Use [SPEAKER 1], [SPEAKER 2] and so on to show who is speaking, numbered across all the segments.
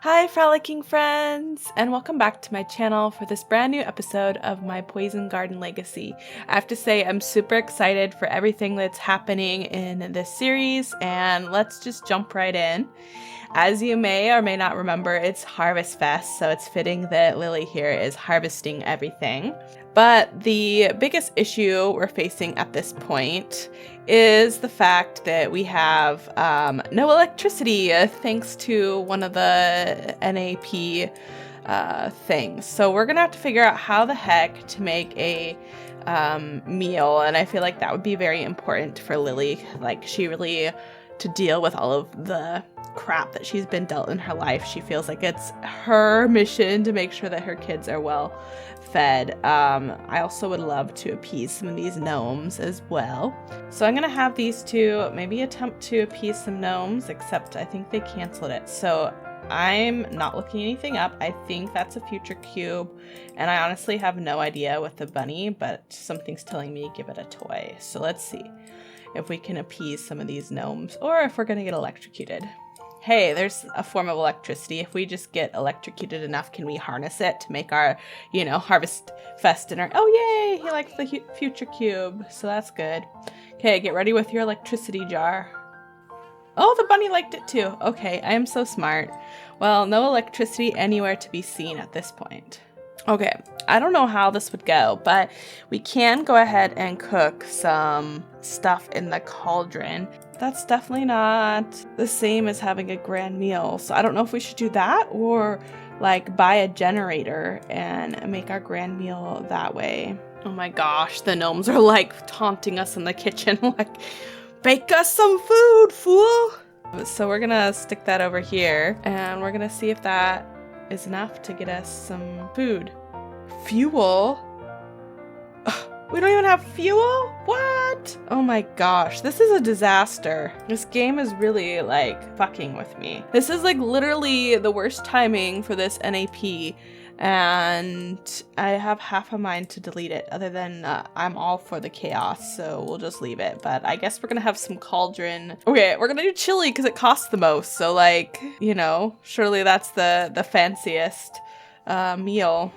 [SPEAKER 1] Hi frolicking friends, and welcome back to my channel for this brand new episode of my Poison Garden Legacy. I have to say I'm super excited for everything that's happening in this series, and let's just jump right in. As you may or may not remember, it's Harvest Fest, so it's fitting that Lily here is harvesting everything. But the biggest issue we're facing at this point is the fact that we have no electricity thanks to one of the NAP things. So we're gonna have to figure out how the heck to make a meal, and I feel like that would be very important for Lily. Like, she really, to deal with all of the crap that she's been dealt in her life, she feels like it's her mission to make sure that her kids are well fed. I also would love to appease some of these gnomes as well. So I'm gonna have these two maybe attempt to appease some gnomes, except I think they canceled it. So I'm not looking anything up. I think that's a future cube, and I honestly have no idea with the bunny, but something's telling me give it a toy. So let's see if we can appease some of these gnomes, or if we're gonna get electrocuted. Hey, there's a form of electricity. If we just get electrocuted enough, can we harness it to make our, Harvest Fest dinner? Oh, yay! He likes the future cube, so that's good. Okay, get ready with your electricity jar. Oh, the bunny liked it too. Okay, I am so smart. Well, no electricity anywhere to be seen at this point. Okay, I don't know how this would go, but we can go ahead and cook some stuff in the cauldron. That's definitely not the same as having a grand meal. So I don't know if we should do that or like buy a generator and make our grand meal that way. Oh my gosh, the gnomes are like taunting us in the kitchen, like, bake us some food, fool. So we're gonna stick that over here and we're gonna see if that is enough to get us some food. Fuel? Ugh, we don't even have fuel? What? Oh my gosh, this is a disaster. This game is really like fucking with me. This is like literally the worst timing for this NAP, and I have half a mind to delete it, other than I'm all for the chaos, so we'll just leave it. But I guess we're gonna have some cauldron. Okay, we're gonna do chili because it costs the most, so like, surely that's the fanciest meal.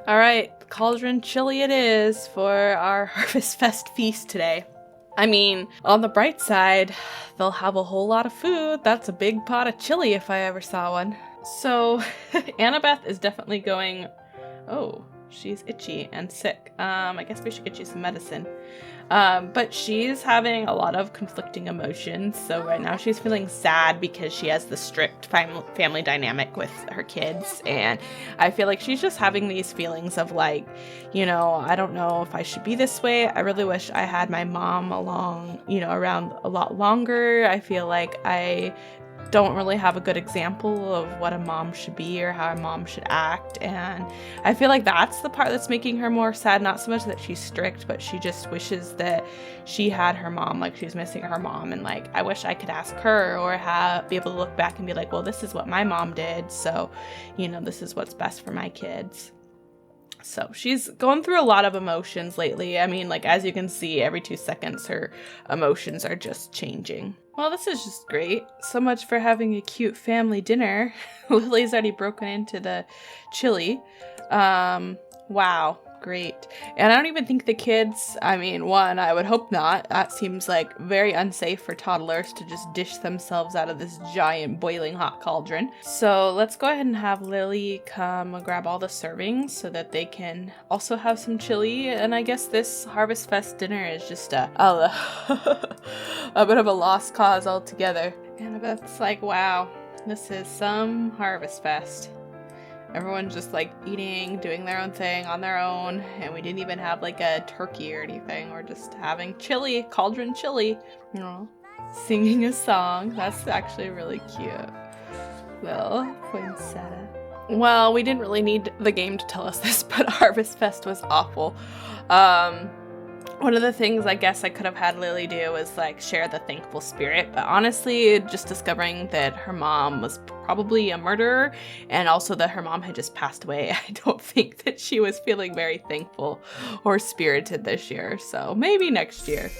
[SPEAKER 1] All right, cauldron chili it is for our Harvest Fest feast today. I mean, on the bright side, they'll have a whole lot of food. That's a big pot of chili if I ever saw one. So Annabeth is definitely going, oh, she's itchy and sick. I guess we should get you some medicine. But she's having a lot of conflicting emotions. So right now she's feeling sad because she has the strict family dynamic with her kids. And I feel like she's just having these feelings of like, I don't know if I should be this way. I really wish I had my mom around a lot longer. I feel like I don't really have a good example of what a mom should be or how a mom should act, and I feel like that's the part that's making her more sad. Not so much that she's strict, but she just wishes that she had her mom. Like, she's missing her mom, and like, I wish I could ask her or be able to look back and be like, well, this is what my mom did, so this is what's best for my kids. So she's going through a lot of emotions lately. I mean, like, as you can see, every 2 seconds her emotions are just changing. Well, this is just great. So much for having a cute family dinner. Lily's already broken into the chili. Wow, great. And I don't even think the kids, one, I would hope not. That seems like very unsafe for toddlers to just dish themselves out of this giant boiling hot cauldron. So let's go ahead and have Lily come grab all the servings so that they can also have some chili. And I guess this Harvest Fest dinner is just a bit of a lost cause altogether. Annabeth's like, wow, this is some Harvest Fest. Everyone's just like eating, doing their own thing on their own, and we didn't even have like a turkey or anything. We're just having chili, cauldron chili, singing a song. That's actually really cute. Little poinsettia. Well, we didn't really need the game to tell us this, but Harvest Fest was awful. One of the things I guess I could have had Lily do was like share the thankful spirit, but honestly, just discovering that her mom was probably a murderer and also that her mom had just passed away, I don't think that she was feeling very thankful or spirited this year, so maybe next year.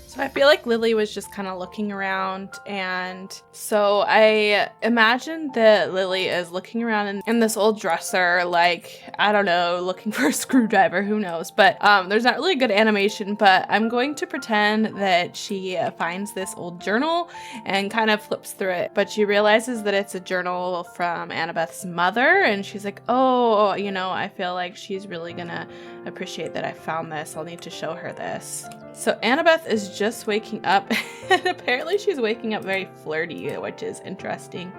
[SPEAKER 1] So So I feel like Lily was just kind of looking around, and so I imagine that Lily is looking around in this old dresser, like, I don't know, looking for a screwdriver, who knows, but there's not really good animation, but I'm going to pretend that she finds this old journal and kind of flips through it, but she realizes that it's a journal from Annabeth's mother, and she's like, oh, you know, I feel like she's really gonna appreciate that I found this. I'll need to show her this. So Annabeth is just waking up, and apparently she's waking up very flirty, which is interesting.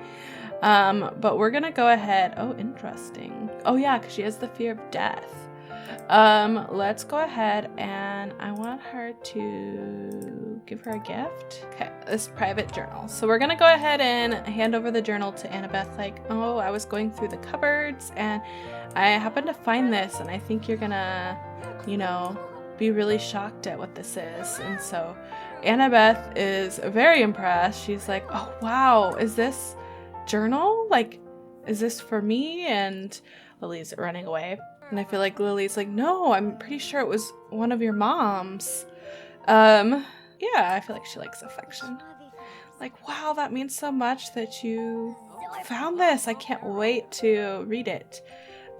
[SPEAKER 1] But we're gonna go ahead. Oh, interesting. Oh yeah, because she has the fear of death. Let's go ahead, and I want her to give her a gift. Okay, this private journal. So we're gonna go ahead and hand over the journal to Annabeth, like, oh, I was going through the cupboards and I happened to find this, and I think you're gonna, you know, be really shocked at what this is. And so Annabeth is very impressed. She's like, oh wow, is this journal? Like, is this for me? And Lily's running away. And I feel like Lily's like, no, I'm pretty sure it was one of your mom's. Yeah, I feel like she likes affection. Like, wow, that means so much that you found this. I can't wait to read it.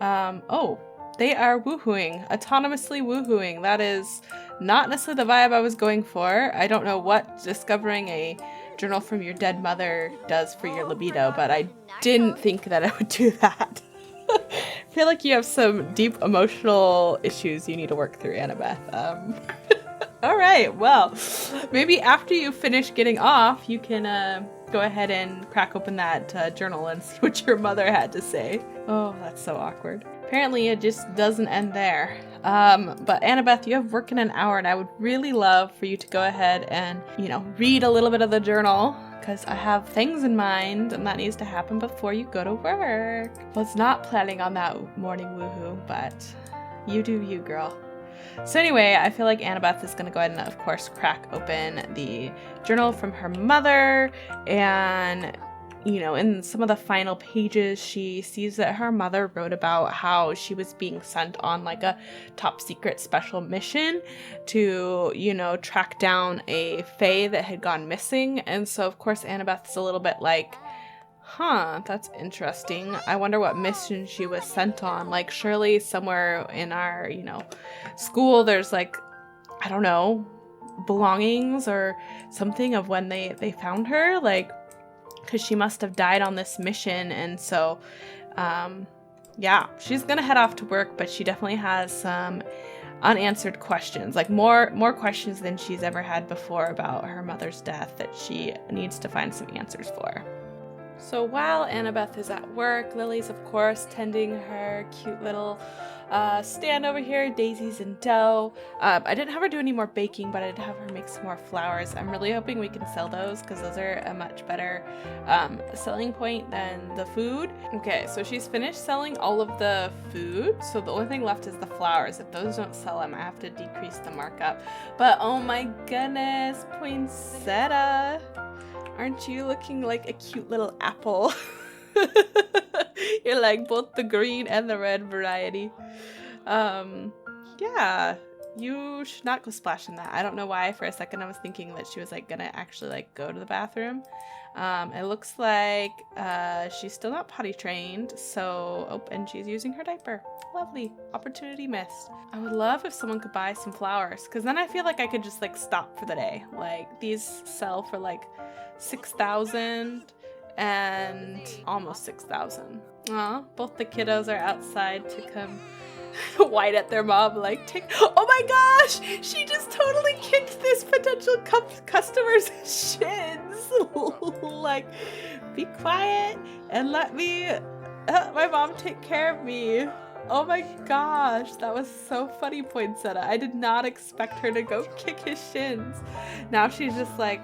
[SPEAKER 1] Oh, they are woohooing, autonomously woohooing. That is not necessarily the vibe I was going for. I don't know what discovering a journal from your dead mother does for your libido, but I didn't think that I would do that. I feel like you have some deep emotional issues you need to work through, Annabeth. All right, well, maybe after you finish getting off, you can go ahead and crack open that journal and see what your mother had to say. Oh, that's so awkward. Apparently it just doesn't end there. But Annabeth, you have work in an hour, and I would really love for you to go ahead and, you know, read a little bit of the journal, because I have things in mind, and that needs to happen before you go to work. Was not planning on that morning woohoo, but you do you, girl. So anyway, I feel like Annabeth is going to go ahead and, of course, crack open the journal from her mother, and, you know, in some of the final pages, she sees that her mother wrote about how she was being sent on, like, a top secret special mission to, you know, track down a fae that had gone missing. And so, of course, Annabeth's a little bit like, huh, that's interesting. I wonder what mission she was sent on. Like, surely somewhere in our, you know, school, there's, like, I don't know, belongings or something of when they found her, like, because she must have died on this mission. And so, yeah, she's gonna head off to work, but she definitely has some unanswered questions, like more questions than she's ever had before about her mother's death that she needs to find some answers for. So while Annabeth is at work, Lily's, of course, tending her cute little stand over here, daisies and dough. I didn't have her do any more baking, but I did have her make some more flowers. I'm really hoping we can sell those, because those are a much better selling point than the food. Okay, so she's finished selling all of the food, so the only thing left is the flowers. If those don't sell, I might have to decrease the markup. But oh my goodness, Poinsettia! Aren't you looking like a cute little apple? You're like both the green and the red variety. Yeah, you should not go splash in that. I don't know why for a second I was thinking that she was like gonna actually like go to the bathroom. It looks like she's still not potty trained, so, oh, and she's using her diaper. Lovely. Opportunity missed. I would love if someone could buy some flowers, because then I feel like I could just like stop for the day. Like, these sell for like 6,000 and almost 6,000. Aw, both the kiddos are outside to come whine at their mom, like, oh my gosh, she just totally kicked this potential customer's shins. Like, be quiet and let me, my mom take care of me. Oh my gosh, that was so funny, Poinsettia. I did not expect her to go kick his shins. Now she's just like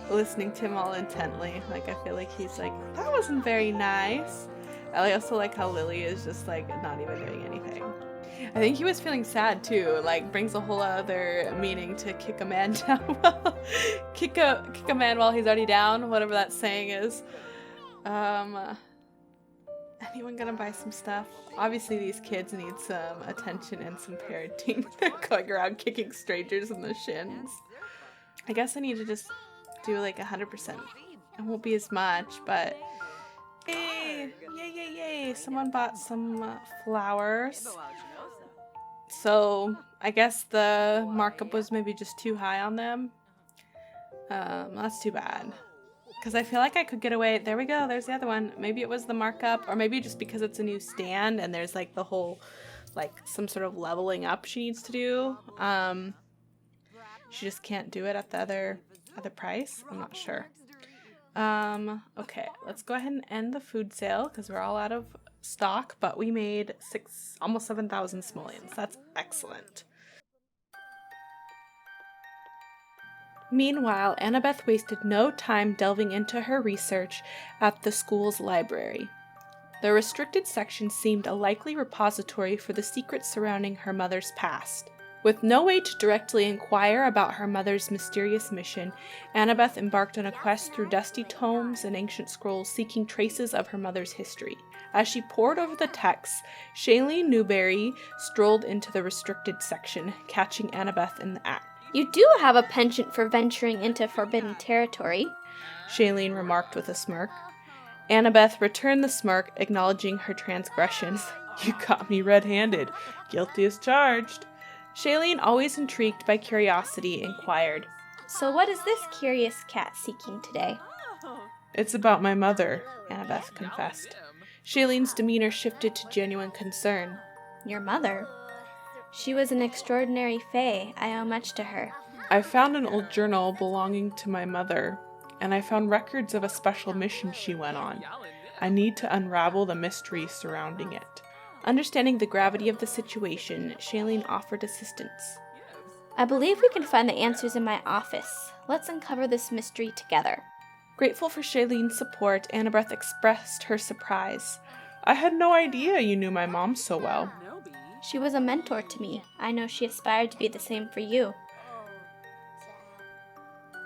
[SPEAKER 1] listening to him all intently. Like, I feel like he's like, that wasn't very nice. I also like how Lily is just like not even doing anything. I think he was feeling sad too, like brings a whole other meaning to kick a man down. kick a man while he's already down, whatever that saying is. Anyone gonna buy some stuff? Obviously these kids need some attention and some parenting. They're going around kicking strangers in the shins. I guess I need to just do like 100%. It won't be as much, but yay, yay, yay, yay. Someone bought some flowers. So I guess the markup was maybe just too high on them. That's too bad. Because I feel like I could get away. There we go. There's the other one. Maybe it was the markup, or maybe just because it's a new stand and there's like the whole, like some sort of leveling up she needs to do. She just can't do it at the other price. I'm not sure. Okay, let's go ahead and end the food sale because we're all out of stock, but we made almost 7,000 simoleons. That's excellent. Meanwhile, Annabeth wasted no time delving into her research at the school's library. The restricted section seemed a likely repository for the secrets surrounding her mother's past. With no way to directly inquire about her mother's mysterious mission, Annabeth embarked on a quest through dusty tomes and ancient scrolls seeking traces of her mother's history. As she pored over the texts, Shailene Newberry strolled into the restricted section, catching Annabeth in the act.
[SPEAKER 2] "You do have a penchant for venturing into forbidden territory,"
[SPEAKER 1] Shailene remarked with a smirk. Annabeth returned the smirk, acknowledging her transgressions. "You caught me red-handed. Guilty as charged." Shailene, always intrigued by curiosity, inquired,
[SPEAKER 2] "So what is this curious cat seeking today?"
[SPEAKER 1] "It's about my mother," Annabeth confessed. Shailene's demeanor shifted to genuine concern.
[SPEAKER 2] "Your mother? She was an extraordinary fae. I owe much to her."
[SPEAKER 1] "I found an old journal belonging to my mother, and I found records of a special mission she went on. I need to unravel the mystery surrounding it." Understanding the gravity of the situation, Shailene offered assistance.
[SPEAKER 2] "I believe we can find the answers in my office. Let's uncover this mystery together."
[SPEAKER 1] Grateful for Shailene's support, Annabeth expressed her surprise. "I had no idea you knew my mom so well."
[SPEAKER 2] "She was a mentor to me. I know she aspired to be the same for you."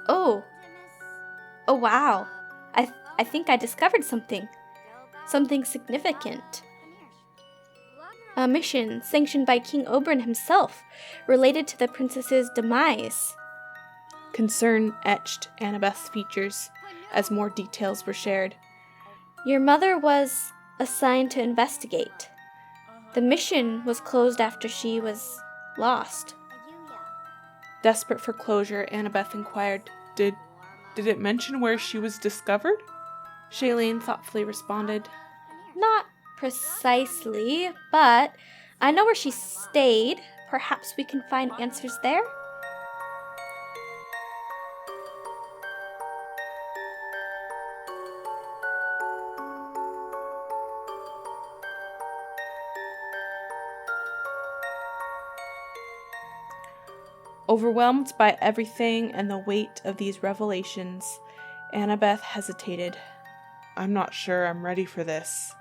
[SPEAKER 2] Oh wow. I think I discovered something. Something significant. A mission sanctioned by King Oberyn himself, related to the princess's demise.
[SPEAKER 1] Concern etched Annabeth's features as more details were shared.
[SPEAKER 2] "Your mother was assigned to investigate. The mission was closed after she was lost."
[SPEAKER 1] Desperate for closure, Annabeth inquired, Did it mention where she was discovered?" Shailene thoughtfully responded,
[SPEAKER 2] "Not precisely, but I know where she stayed. Perhaps we can find answers there?"
[SPEAKER 1] Overwhelmed by everything and the weight of these revelations, Annabeth hesitated. "I'm not sure I'm ready for this."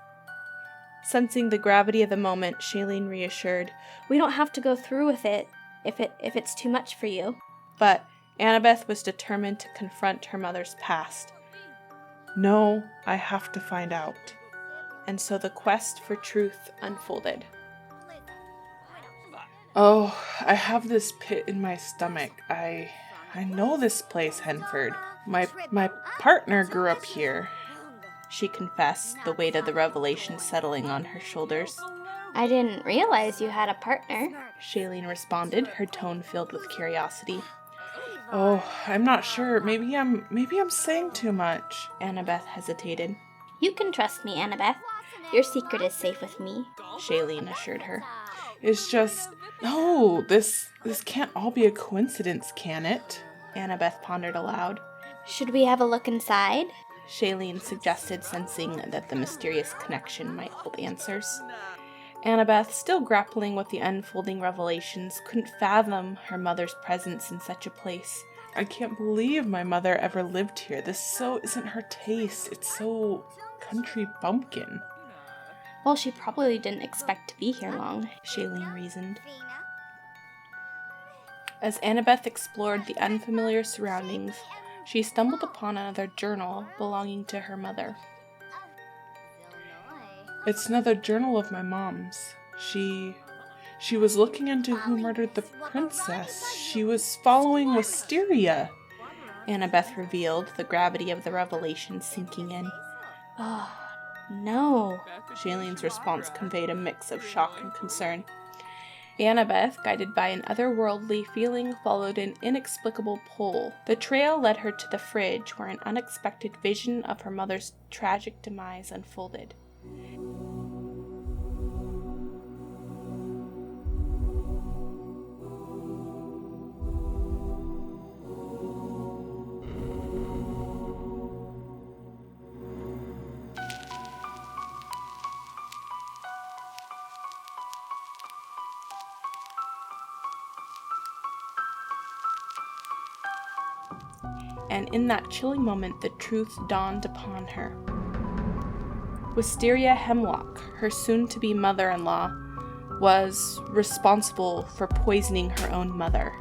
[SPEAKER 1] Sensing the gravity of the moment, Shailene reassured,
[SPEAKER 2] "We don't have to go through with it if it's too much for you."
[SPEAKER 1] But Annabeth was determined to confront her mother's past. "No, I have to find out." And so the quest for truth unfolded. "Oh, I have this pit in my stomach. I know this place, Henford. My partner grew up here," she confessed, the weight of the revelation settling on her shoulders.
[SPEAKER 2] "I didn't realize you had a partner,"
[SPEAKER 1] Shailene responded, her tone filled with curiosity. "Oh, I'm not sure. Maybe I'm saying too much." Annabeth hesitated.
[SPEAKER 2] "You can trust me, Annabeth. Your secret is safe with me,"
[SPEAKER 1] Shailene assured her. "It's just... No, this can't all be a coincidence, can it?" Annabeth pondered aloud.
[SPEAKER 2] "Should we have a look inside?"
[SPEAKER 1] Shailene suggested, sensing that the mysterious connection might hold answers. Annabeth, still grappling with the unfolding revelations, couldn't fathom her mother's presence in such a place. "I can't believe my mother ever lived here. This so isn't her taste. It's so country bumpkin."
[SPEAKER 2] "Well, she probably didn't expect to be here long,"
[SPEAKER 1] Shailene reasoned. As Annabeth explored the unfamiliar surroundings, she stumbled upon another journal belonging to her mother. "It's another journal of my mom's. She was looking into who murdered the princess. She was following Wisteria." Annabeth revealed, the gravity of the revelation sinking in.
[SPEAKER 2] Oh, no.
[SPEAKER 1] Shailene's response conveyed a mix of shock and concern. Annabeth, guided by an otherworldly feeling, followed an inexplicable pull. The trail led her to the fridge, where an unexpected vision of her mother's tragic demise unfolded. And in that chilling moment, the truth dawned upon her. Wisteria Hemlock, her soon-to-be mother-in-law, was responsible for poisoning her own mother.